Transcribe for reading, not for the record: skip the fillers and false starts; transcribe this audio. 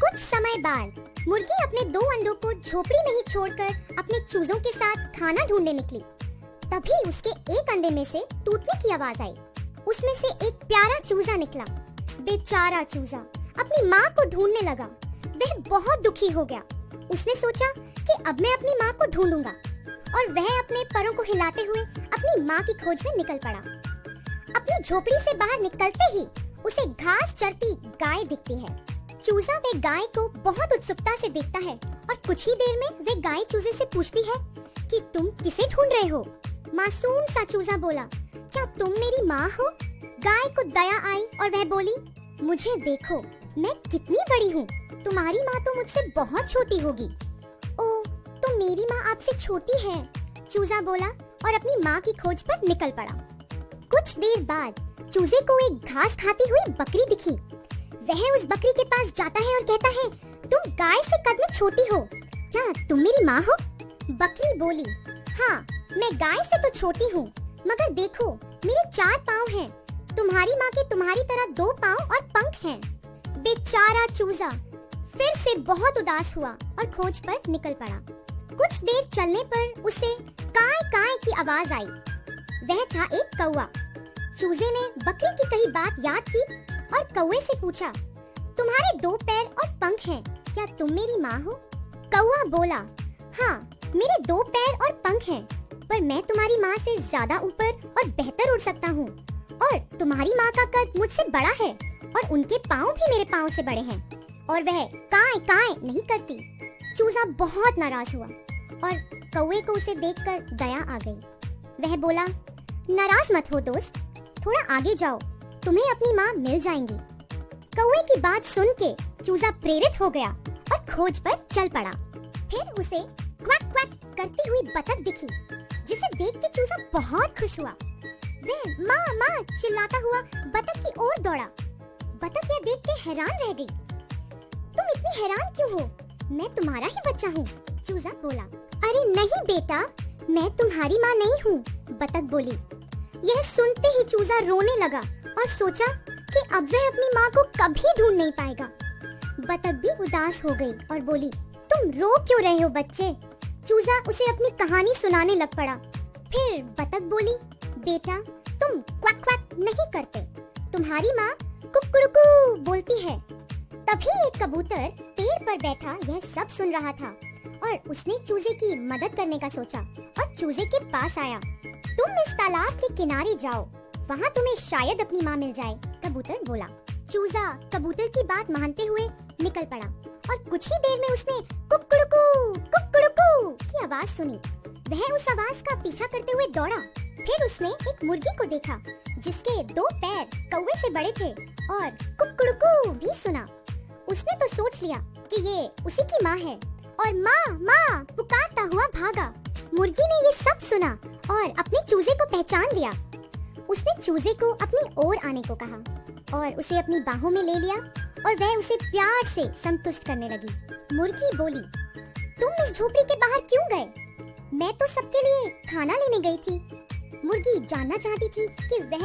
कुछ समय बाद मुर्गी अपने 2 अंडों को झोपड़ी में ही छोड़कर अपने चूजों के साथ खाना ढूंढने निकली। तभी उसके एक अंडे में से टूटने की आवाज आई। उसमें से एक प्यारा चूजा निकला। बेचारा चूजा अपनी माँ को ढूंढने लगा। वह बहुत दुखी हो गया। उसने सोचा कि अब मैं अपनी माँ को ढूंढूंगा और वह अपने पैरों को हिलाते हुए अपनी माँ की खोज में निकल पड़ा। अपनी झोपड़ी से बाहर निकलते ही उसे घास चरती गाय दिखती है। चूजा वे गाय को बहुत उत्सुकता से देखता है और कुछ ही देर में वे गाय चूजे से पूछती है कि तुम किसे ढूंढ रहे हो? मासूम सा चूजा बोला, क्या तुम मेरी माँ हो? गाय को दया आई और वह बोली, मुझे देखो, मैं कितनी बड़ी हूँ। तुम्हारी माँ तो मुझसे बहुत छोटी होगी। ओह, तो मेरी माँ आपसे छोटी है, चूजा बोला और अपनी माँ की खोज पर निकल पड़ा। कुछ देर बाद चूजे को एक घास खाती हुई बकरी दिखी। वह उस बकरी के पास जाता है और कहता है, तुम गाय से कद में छोटी हो, क्या तुम मेरी माँ हो? बकरी बोली, हाँ, मैं गाय से तो छोटी हूँ, मगर देखो, मेरे 4 पाँव हैं। तुम्हारी माँ के तुम्हारी तरह 2 पाँव और पंख हैं। बेचारा चूजा फिर से बहुत उदास हुआ और खोज पर निकल पड़ा। कुछ देर चलने पर उसे काय काय की आवाज आई। वह था एक कौवा। चूजे ने बकरी की कही बात याद की और कौवे से पूछा, तुम्हारे 2 पैर और पंख हैं, क्या तुम मेरी माँ हो? कौवा बोला, हाँ, मेरे 2 पैर और पंख हैं, पर मैं तुम्हारी माँ से ज्यादा ऊपर और बेहतर उड़ सकता हूँ और तुम्हारी माँ का कद मुझसे बड़ा है और उनके पाँव भी मेरे पाँव से बड़े हैं और वह काय काय नहीं करती। चूजा बहुत नाराज हुआ और कौवे को उसे देखकर दया आ गई। वह बोला, नाराज मत हो दोस्त, थोड़ा आगे जाओ, तुम्हें अपनी माँ मिल जाएंगी। कौवे की बात सुन के चूजा प्रेरित हो गया और खोज पर चल पड़ा। फिर उसे क्वैक क्वैक करती हुई बतख दिखी, जिसे देख के चूजा बहुत खुश हुआ। वह माँ माँ चिल्लाता हुआ बतख की ओर दौड़ा। बतख यह देख के हैरान रह गई। तुम इतनी हैरान क्यों हो? मैं तुम्हारा ही बच्चा हूँ, चूजा बोला। अरे नहीं बेटा, मैं तुम्हारी माँ नहीं हूँ, बतख बोली। यह सुनते ही चूजा रोने लगा और सोचा कि अब वह अपनी माँ को कभी ढूंढ नहीं पाएगा। बतख भी उदास हो गई और बोली, तुम रो क्यों रहे हो बच्चे? चूजा उसे अपनी कहानी सुनाने लग पड़ा। फिर बतख बोली, बेटा, तुम क्वैक क्वैक नहीं करते, तुम्हारी माँ कुकड़ुकू बोलती है। तभी एक कबूतर पेड़ पर बैठा यह सब सुन रहा था और उसने चूजे की मदद करने का सोचा और चूजे के पास आया। तुम इस तालाब के किनारे जाओ, वहाँ तुम्हें शायद अपनी माँ मिल जाए, कबूतर बोला। चूजा कबूतर की बात मानते हुए निकल पड़ा और कुछ ही देर में उसने कुकड़ुकू की आवाज सुनी। वह उस आवाज का पीछा करते हुए दौड़ा। फिर उसने एक मुर्गी को देखा, जिसके 2 पैर कौवे से बड़े थे और कुकड़ुकू भी सुना। उसने तो सोच लिया कि ये उसी की माँ है और माँ माँ पुकारता हुआ भागा। मुर्गी ने ये सब सुना और अपने चूजे को पहचान लिया। उसने चूजे को अपनी ओर आने को कहा और उसे अपनी बाहों में ले लिया और वह उसे प्यार से संतुष्ट करने लगी। मुर्गी बोली, तुम इस झोपड़ी के बाहर क्यों गए? मैं तो सबके लिए खाना लेने गई थी। मुर्गी जानना चाहती थी कि वह